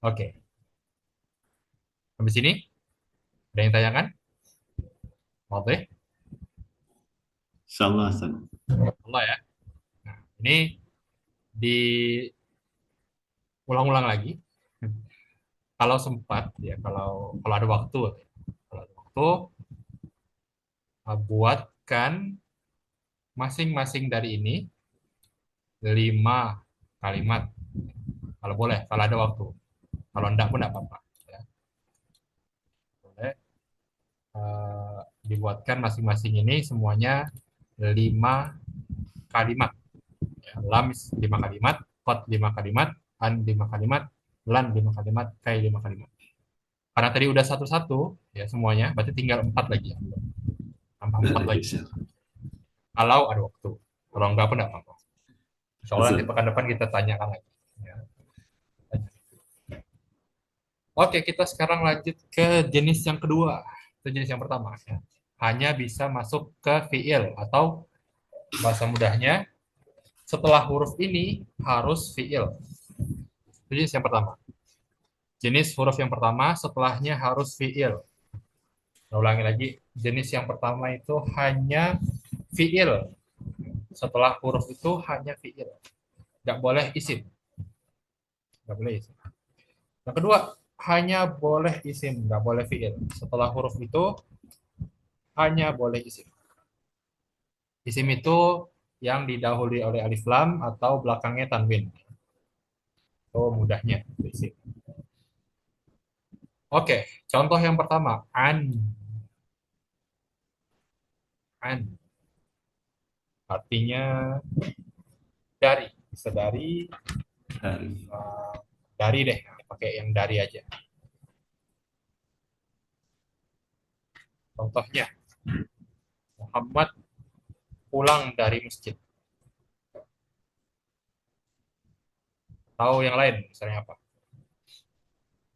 Oke, sampai sini ada yang tanyakan? Oke, Insyaallah, Ustaz. Allah ya. Nah, ini diulang-ulang lagi. Kalau sempat, ya kalau ada waktu, kalau ada waktu, buatkan masing-masing dari ini 5 kalimat. Kalau boleh, kalau ada waktu. Kalau enggak pun enggak apa-apa. Ya. Boleh dibuatkan masing-masing ini semuanya 5 kalimat. Ya, lam 5 kalimat, kot 5 kalimat, an 5 kalimat, lan 5 kalimat, kai 5 kalimat. Karena tadi udah satu-satu, ya semuanya, berarti tinggal 4 lagi. Ya. Tambah 4 lagi. Insyaallah. Kalau ada waktu. Kalau enggak pun enggak apa-apa. Insya Allah nanti Ustaz. pekan depan kita tanyakan lagi. Ya. Oke, kita sekarang lanjut ke jenis yang kedua. Itu jenis yang pertama. Ya. Hanya bisa masuk ke fiil atau bahasa mudahnya setelah huruf ini harus fiil. Itu jenis yang pertama. Jenis huruf yang pertama setelahnya harus fiil. Saya ulangi lagi, jenis yang pertama itu hanya fiil. Setelah huruf itu hanya fiil. Nggak boleh isim. Nggak boleh isim. Yang kedua, hanya boleh isim, nggak boleh fiil. Setelah huruf itu hanya boleh isim. Isim itu yang didahului oleh alif lam atau belakangnya tanwin. Itu mudahnya isim. Oke, contoh yang pertama, an artinya dari, bisa dari, Dari. uh, dari deh, pakai yang dari aja. Contohnya, Muhammad pulang dari masjid. Tahu yang lain, misalnya apa?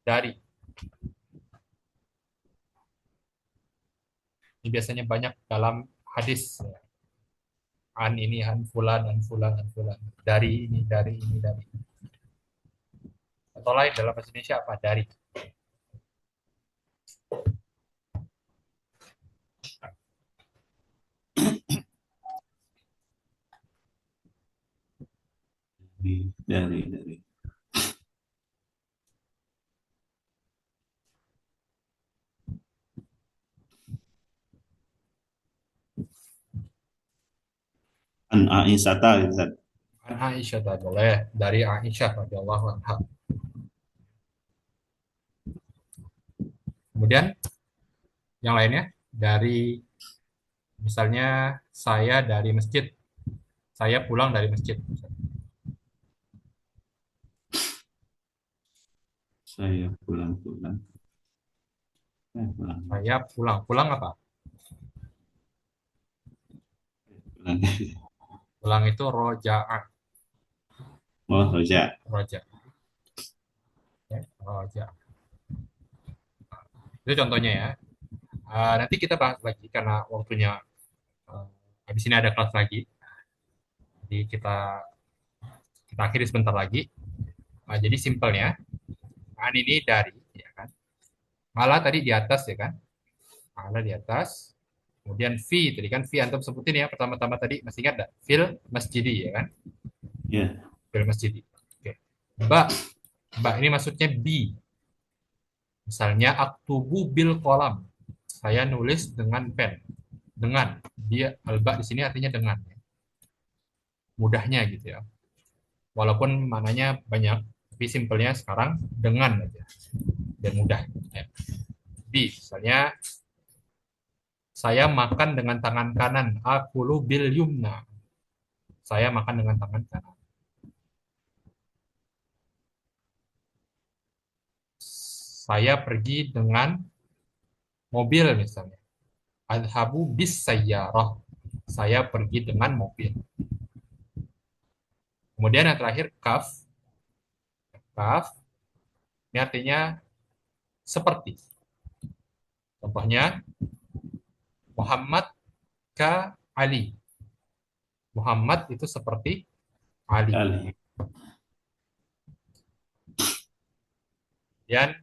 Dari. Ini biasanya banyak dalam hadis. An ini, an fulan, an fulan, an fulan. Dari ini, dari ini, dari. Atau lain dalam bahasa Indonesia apa? Dari. Dari. An Aisyata, Ustaz. An Aisyah tak boleh. Dari Aisyah radhiyallahu anha. Kemudian yang lainnya dari misalnya saya dari masjid. Saya pulang dari masjid. Saya pulang-pulang. Pulang. Saya pulang. Pulang apa? Pulang. Pulang itu roja'a. Oh, Roja. Roja. Ya, roja. Itu contohnya ya. Nanti kita bahas lagi karena waktunya uh, habis ini ada kelas lagi. Jadi kita akhiri sebentar lagi. Jadi simpelnya, an ini dari, ya kan? Malah tadi di atas ya kan? Malah di atas. Kemudian fi, tadi kan fi antum sebutin ya pertama-tama tadi masih ingat enggak? Fil masjidi ya kan? Ya. Fil masjidi. Oke. Ba, ba ini maksudnya bi. Misalnya aktubu bil kolam. Saya nulis dengan pen. Dengan. Dia alba di sini artinya dengan. mudahnya gitu ya. Walaupun maknanya banyak, tapi simpelnya sekarang dengan aja dan mudah. Ya. B, misalnya saya makan dengan tangan kanan. Akulu bil yumna. Saya makan dengan tangan kanan. Saya pergi dengan mobil misalnya. Adhabu bis sayyarah. Saya pergi dengan mobil. Kemudian yang terakhir kaf. Kaf ini artinya seperti. Contohnya Muhammad ka Ali. Muhammad itu seperti Ali. Ali. Dan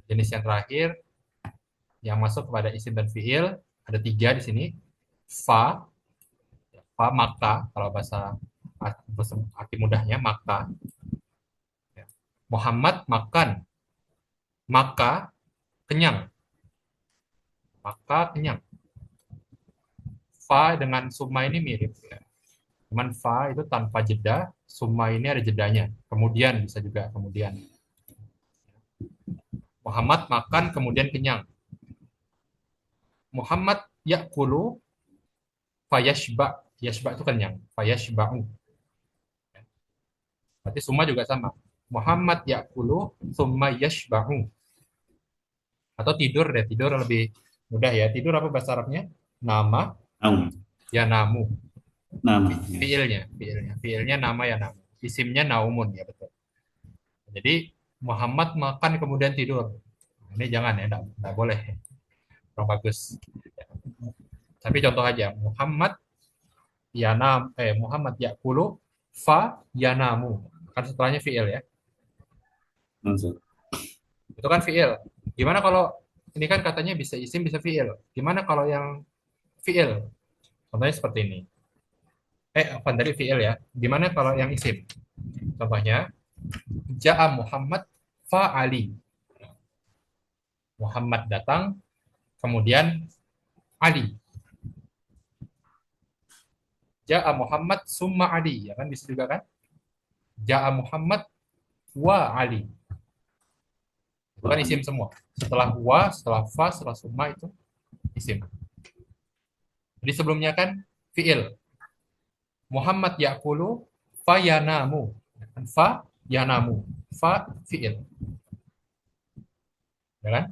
jenis yang terakhir yang masuk kepada isim dan fiil ada 3 di sini. Fa, fa maka kalau bahasa arti mudahnya maka. Muhammad makan, maka kenyang, maka kenyang. Fa dengan summa ini mirip. Ya. Cuman fa itu tanpa jeda, summa ini ada jedanya. Kemudian bisa juga kemudian. Muhammad makan kemudian kenyang. Muhammad yakulu fayashba. Yashba itu kenyang. Fayashba'u. Berarti summa juga sama. Muhammad yakulu summa yashba'u. Atau tidur deh, tidur lebih mudah ya. Tidur apa bahasa Arabnya? Nama, Naum. ya namu. Nama. Fiilnya nama ya namu. Isimnya naumun ya betul. Jadi Muhammad makan kemudian tidur. Ini jangan ya, enggak boleh. Kurang bagus. Tapi contoh aja, Muhammad yakulu fa yanamu. Kan setelahnya fiil ya. Maksud. Itu kan fiil. Gimana kalau ini kan katanya bisa isim bisa fiil. Gimana kalau yang fiil? Contohnya seperti ini. Apa dari fiil ya? Gimana kalau yang isim? Contohnya Ja'a Muhammad fa Ali. Muhammad datang, kemudian Ali. Ja'a Muhammad summa Ali, ya kan bisa juga kan? Ja'a Muhammad wa Ali. Itu kan isim semua. Setelah wa, setelah fa, setelah summa itu isim. Jadi sebelumnya kan fi'il. Muhammad ya'kulu fa yanamu. Fa yanamu. Fa fi'il. Ya kan?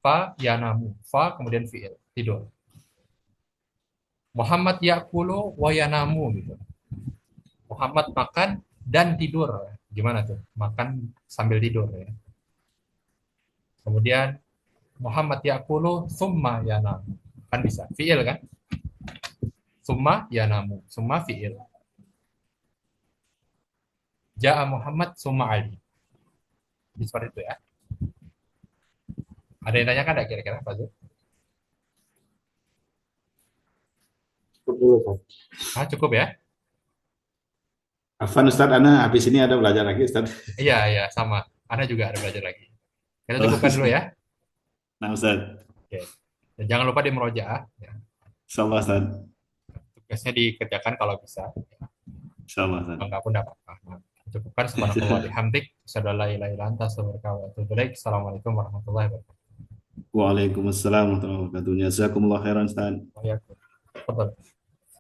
Fa yanamu. Fa kemudian fi'il. Tidur. Muhammad ya'kulu wa yanamu gitu. Muhammad makan dan tidur. Gimana tuh? Makan sambil tidur ya. Kemudian Muhammad ya'kulu summa yanamu. Kan bisa. Fi'il kan? Summa yanamu. Summa fi'il. Ja'a Muhammad summa Ali. Jadi seperti itu ya. Ada yang tanyakan nggak kira-kira Pak Zul? Cukup ya? Afan Ustadz, Ana habis ini ada belajar lagi Ustadz. Iya, sama. Ana juga ada belajar lagi. Kita cukupkan dulu ya. Nah Ustadz. Oke. Dan jangan lupa di murojaah. Ya. Insyaallah Ustadz. Tugasnya dikerjakan kalau bisa. Insyaallah Ustadz. Kalau nggak pun dapat. Nah, cukupkan subhanallahi bihamdik. Asyhadu an la ilaha illa anta astaghfiruka wa atubu ilaik. Assalamualaikum warahmatullahi wabarakatuh. Waalaikumsalam warahmatullahi wabarakatuh. Jazakumullah khairan Ustadz. Waalaikumsalam.